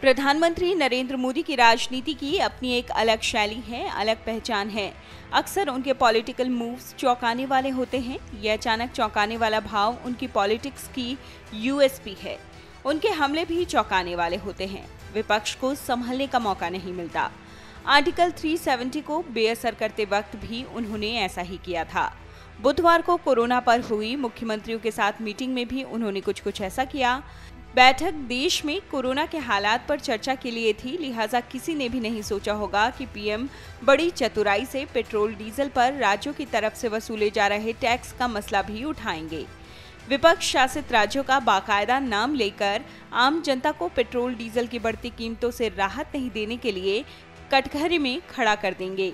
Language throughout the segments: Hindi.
प्रधानमंत्री नरेंद्र मोदी की राजनीति की अपनी एक अलग शैली है, अलग पहचान है। अक्सर उनके पॉलिटिकल मूव्स चौंकाने वाले होते हैं। यह अचानक चौंकाने वाला भाव उनकी पॉलिटिक्स की यूएसपी है। उनके हमले भी चौंकाने वाले होते हैं। विपक्ष को संभलने का मौका नहीं मिलता। आर्टिकल 370 को बेअसर करते वक्त भी उन्होंने ऐसा ही किया था। बुधवार को कोरोना पर हुई मुख्यमंत्रियों के साथ मीटिंग में भी उन्होंने कुछ ऐसा किया। बैठक देश में कोरोना के हालात पर चर्चा के लिए थी, लिहाजा किसी ने भी नहीं सोचा होगा कि पीएम बड़ी चतुराई से पेट्रोल डीजल पर राज्यों की तरफ से वसूले जा रहे टैक्स का मसला भी उठाएंगे। विपक्ष शासित राज्यों का बाकायदा नाम लेकर आम जनता को पेट्रोल डीजल की बढ़ती कीमतों से राहत नहीं देने के लिए कटघरे में खड़ा कर देंगे।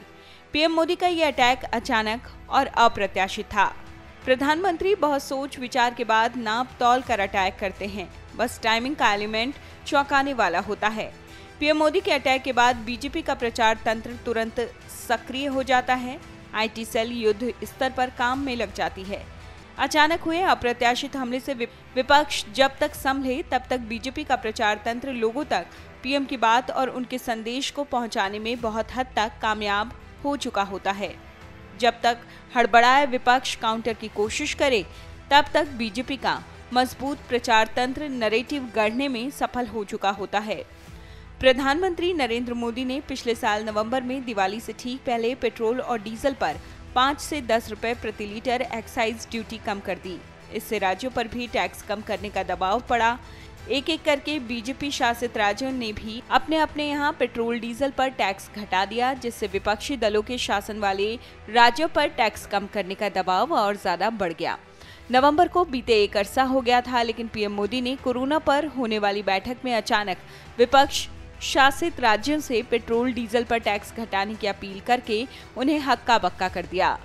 पीएम मोदी का ये अटैक अचानक और अप्रत्याशित था। प्रधानमंत्री बहुत सोच विचार के बाद नाप तौल कर अटैक करते हैं। बस टाइमिंग का एलिमेंट चौंकाने वाला होता है। पीएम मोदी के अटैक के बाद बीजेपी का प्रचार तंत्र तुरंत सक्रिय हो जाता है। आईटी सेल युद्ध स्तर पर काम में लग जाती है। अचानक हुए अप्रत्याशित हमले से विपक्ष जब तक संभले तब तक बीजेपी का प्रचार तंत्र लोगों तक पीएम की बात और उनके संदेश को पहुंचाने में बहुत हद तक कामयाब हो चुका होता है। जब तक हड़बड़ाए विपक्ष काउंटर की कोशिश करे, तब तक बीजेपी का मजबूत प्रचार तंत्र नैरेटिव गढ़ने में सफल हो चुका होता है। प्रधानमंत्री नरेंद्र मोदी ने पिछले साल नवंबर में दिवाली से ठीक पहले पेट्रोल और डीजल पर 5 से 10 रुपए प्रति लीटर एक्साइज ड्यूटी कम कर दी। इससे राज्यों पर भी टैक्स कम करने का दबाव पड़ा। एक एक करके बीजेपी शासित राज्यों ने भी अपने यहाँ पेट्रोल डीजल पर टैक्स घटा दिया, जिससे विपक्षी दलों के शासन वाले राज्यों पर टैक्स कम करने का दबाव और ज्यादा बढ़ गया। नवंबर को बीते एक अरसा हो गया था, लेकिन पीएम मोदी ने कोरोना पर होने वाली बैठक में अचानक विपक्ष शासित राज्यों से पेट्रोल डीजल पर टैक्स घटाने की अपील करके उन्हें हक्का बक्का कर दिया।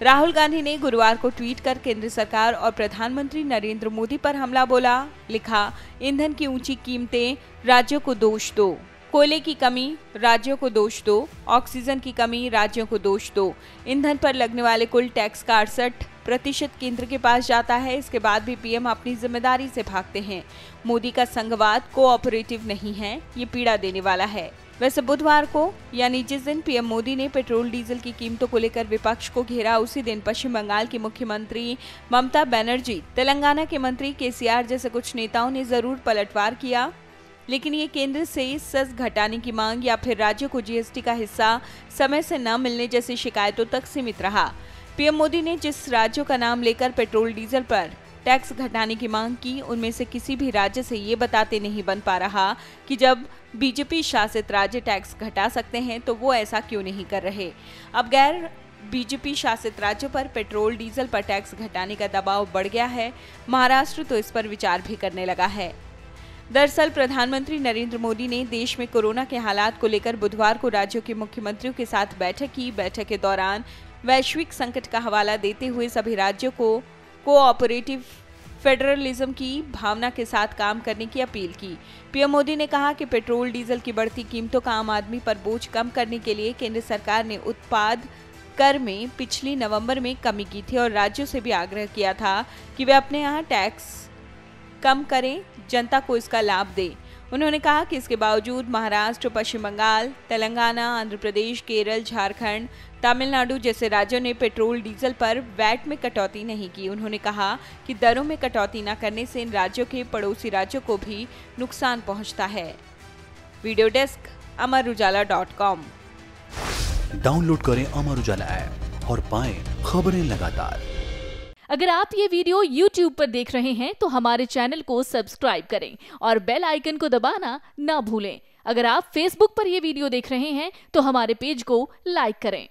राहुल गांधी ने गुरुवार को ट्वीट कर केंद्र सरकार और प्रधानमंत्री नरेंद्र मोदी पर हमला बोला। लिखा, ईंधन की ऊंची कीमतें राज्यों को दोष दो, कोयले की कमी राज्यों को दोष दो, ऑक्सीजन की कमी राज्यों को दोष दो। ईंधन पर लगने वाले कुल टैक्स का 68% केंद्र के पास जाता है। इसके बाद भी पीएम अपनी जिम्मेदारी से भागते हैं। मोदी का संघवाद कोऑपरेटिव नहीं है, ये पीड़ा देने वाला है। वैसे बुधवार को यानी जिस दिन पीएम मोदी ने पेट्रोल डीजल की कीमतों को लेकर विपक्ष को घेरा, उसी दिन पश्चिम बंगाल की मुख्यमंत्री ममता बनर्जी, तेलंगाना के मंत्री केसीआर जैसे कुछ नेताओं ने जरूर पलटवार किया, लेकिन ये केंद्र से सेस घटाने की मांग या फिर राज्यों को जीएसटी का हिस्सा समय से न मिलने जैसी शिकायतों तक सीमित रहा। पीएम मोदी ने जिस राज्यों का नाम लेकर पेट्रोल डीजल पर टैक्स घटाने की मांग की, उनमें से किसी भी राज्य से ये बताते नहीं बन पा रहा कि जब बीजेपी शासित राज्य टैक्स घटा सकते हैं तो वो ऐसा क्यों नहीं कर रहे। अब गैर बीजेपी शासित राज्यों पर पेट्रोल डीजल पर टैक्स घटाने का दबाव बढ़ गया है। महाराष्ट्र तो इस पर विचार भी करने लगा है। दरअसल प्रधानमंत्री नरेंद्र मोदी ने देश में कोरोना के हालात को लेकर बुधवार को राज्यों के मुख्यमंत्रियों के साथ बैठक की। बैठक के दौरान वैश्विक संकट का हवाला देते हुए सभी राज्यों को कोऑपरेटिव फेडरलिज्म की भावना के साथ काम करने की अपील की। पीएम मोदी ने कहा कि पेट्रोल डीजल की बढ़ती कीमतों का आम आदमी पर बोझ कम करने के लिए केंद्र सरकार ने उत्पाद कर में पिछली नवंबर में कमी की थी और राज्यों से भी आग्रह किया था कि वे अपने यहाँ टैक्स कम करें, जनता को इसका लाभ दें। उन्होंने कहा कि इसके बावजूद महाराष्ट्र, पश्चिम बंगाल, तेलंगाना, आंध्र प्रदेश, केरल, झारखंड, तमिलनाडु जैसे राज्यों ने पेट्रोल डीजल पर वैट में कटौती नहीं की। उन्होंने कहा कि दरों में कटौती न करने से इन राज्यों के पड़ोसी राज्यों को भी नुकसान पहुंचता है। Video desk amarujala.com। डाउनलोड करें अमर उजाला ऐप और पाएं खबरें लगातार। अगर आप ये वीडियो YouTube पर देख रहे हैं तो हमारे चैनल को सब्सक्राइब करें और बेल आइकन को दबाना ना भूलें। अगर आप Facebook पर ये वीडियो देख रहे हैं तो हमारे पेज को लाइक करें।